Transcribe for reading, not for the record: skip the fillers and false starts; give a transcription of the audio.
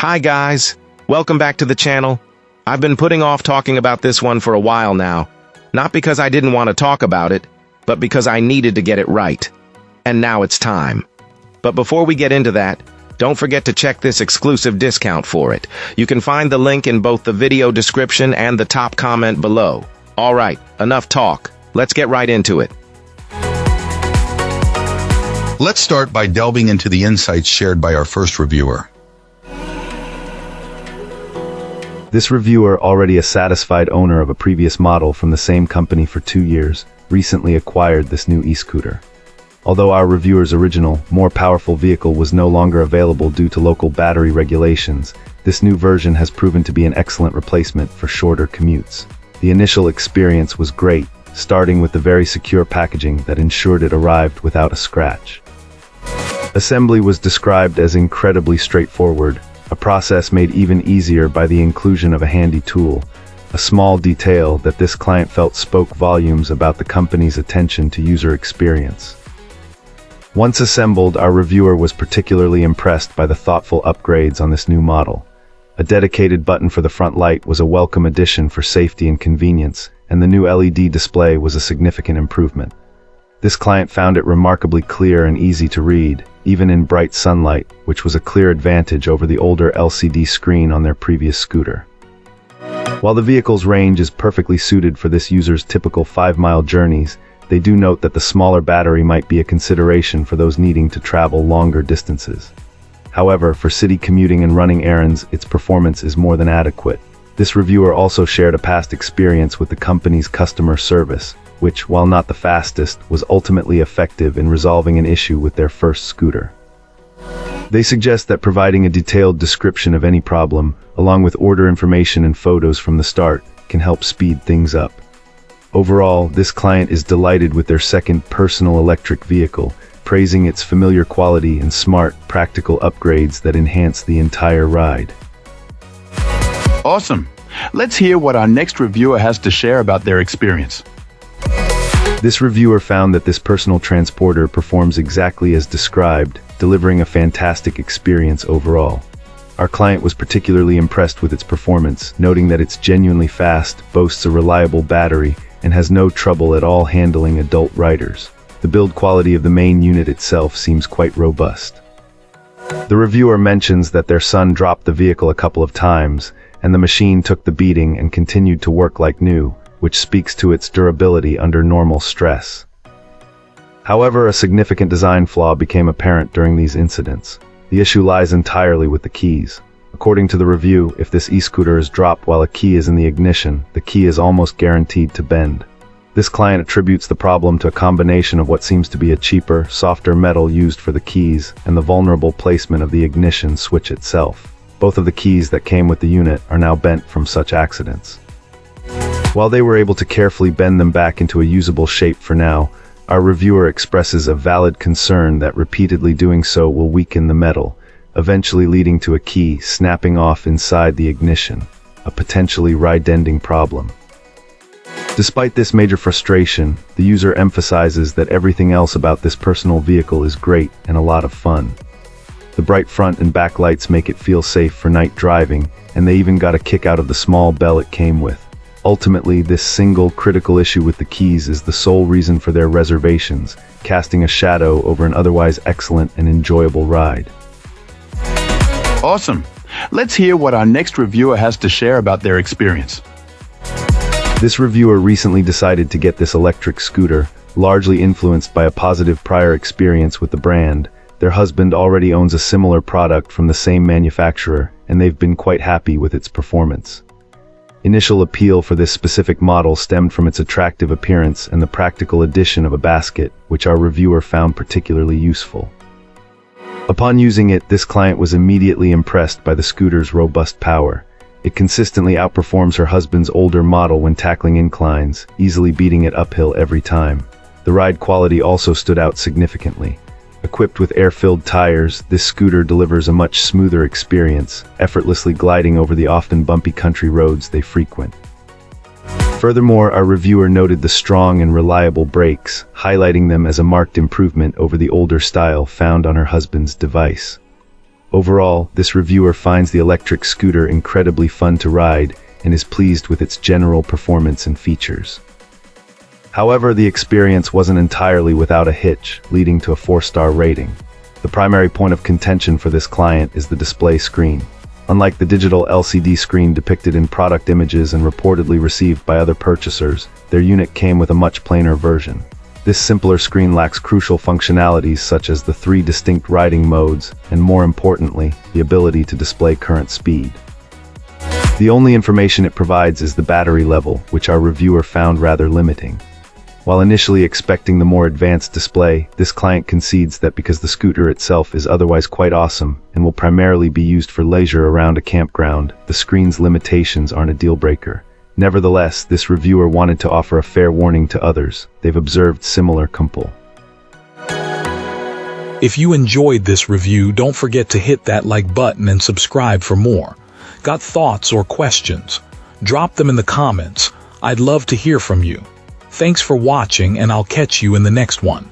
Hi guys, welcome back to the channel. I've been putting off talking about this one for a while now, not because I didn't want to talk about it, but because I needed to get it right. And now it's time. But before we get into that, don't forget to check this exclusive discount for it. You can find the link in both the video description and the top comment below. Alright, enough talk. Let's get right into it. Let's start by delving into the insights shared by our first reviewer. This reviewer, already a satisfied owner of a previous model from the same company for 2 years, recently acquired this new e-scooter. Although our reviewer's original, more powerful vehicle was no longer available due to local battery regulations, this new version has proven to be an excellent replacement for shorter commutes. The initial experience was great, starting with the very secure packaging that ensured it arrived without a scratch. Assembly was described as incredibly straightforward, a process made even easier by the inclusion of a handy tool, a small detail that this client felt spoke volumes about the company's attention to user experience. Once assembled, our reviewer was particularly impressed by the thoughtful upgrades on this new model. A dedicated button for the front light was a welcome addition for safety and convenience, and the new LED display was a significant improvement. This client found it remarkably clear and easy to read, even in bright sunlight, which was a clear advantage over the older LCD screen on their previous scooter. While the vehicle's range is perfectly suited for this user's typical 5-mile journeys, they do note that the smaller battery might be a consideration for those needing to travel longer distances. However, for city commuting and running errands, its performance is more than adequate. This reviewer also shared a past experience with the company's customer service, which, while not the fastest, was ultimately effective in resolving an issue with their first scooter. They suggest that providing a detailed description of any problem, along with order information and photos from the start, can help speed things up. Overall, this client is delighted with their second personal electric vehicle, praising its familiar quality and smart, practical upgrades that enhance the entire ride. Awesome! Let's hear what our next reviewer has to share about their experience. This reviewer found that this personal transporter performs exactly as described, delivering a fantastic experience overall. Our client was particularly impressed with its performance, noting that it's genuinely fast, boasts a reliable battery, and has no trouble at all handling adult riders. The build quality of the main unit itself seems quite robust. The reviewer mentions that their son dropped the vehicle a couple of times, and the machine took the beating and continued to work like new, which speaks to its durability under normal stress. However, a significant design flaw became apparent during these incidents. The issue lies entirely with the keys. According to the review, if this e-scooter is dropped while a key is in the ignition, the key is almost guaranteed to bend. This client attributes the problem to a combination of what seems to be a cheaper, softer metal used for the keys and the vulnerable placement of the ignition switch itself. Both of the keys that came with the unit are now bent from such accidents. While they were able to carefully bend them back into a usable shape for now, our reviewer expresses a valid concern that repeatedly doing so will weaken the metal, eventually leading to a key snapping off inside the ignition, a potentially ride-ending problem. Despite this major frustration, the user emphasizes that everything else about this personal vehicle is great and a lot of fun. The bright front and back lights make it feel safe for night driving, and they even got a kick out of the small bell it came with. Ultimately, this single critical issue with the keys is the sole reason for their reservations, casting a shadow over an otherwise excellent and enjoyable ride. Awesome! Let's hear what our next reviewer has to share about their experience. This reviewer recently decided to get this electric scooter, largely influenced by a positive prior experience with the brand. Their husband already owns a similar product from the same manufacturer, and they've been quite happy with its performance. Initial appeal for this specific model stemmed from its attractive appearance and the practical addition of a basket, which our reviewer found particularly useful. Upon using it, this client was immediately impressed by the scooter's robust power. It consistently outperforms her husband's older model when tackling inclines, easily beating it uphill every time. The ride quality also stood out significantly. Equipped with air-filled tires, this scooter delivers a much smoother experience, effortlessly gliding over the often bumpy country roads they frequent. Furthermore, our reviewer noted the strong and reliable brakes, highlighting them as a marked improvement over the older style found on her husband's device. Overall, this reviewer finds the electric scooter incredibly fun to ride and is pleased with its general performance and features. However, the experience wasn't entirely without a hitch, leading to a 4-star rating. The primary point of contention for this client is the display screen. Unlike the digital LCD screen depicted in product images and reportedly received by other purchasers, their unit came with a much plainer version. This simpler screen lacks crucial functionalities such as the 3 distinct riding modes and, more importantly, the ability to display current speed. The only information it provides is the battery level, which our reviewer found rather limiting. While initially expecting the more advanced display, this client concedes that because the scooter itself is otherwise quite awesome and will primarily be used for leisure around a campground, the screen's limitations aren't a deal breaker. Nevertheless, this reviewer wanted to offer a fair warning to others. They've observed similar compul. If you enjoyed this review, don't forget to hit that like button and subscribe for more. Got thoughts or questions? Drop them in the comments. I'd love to hear from you. Thanks for watching, and I'll catch you in the next one.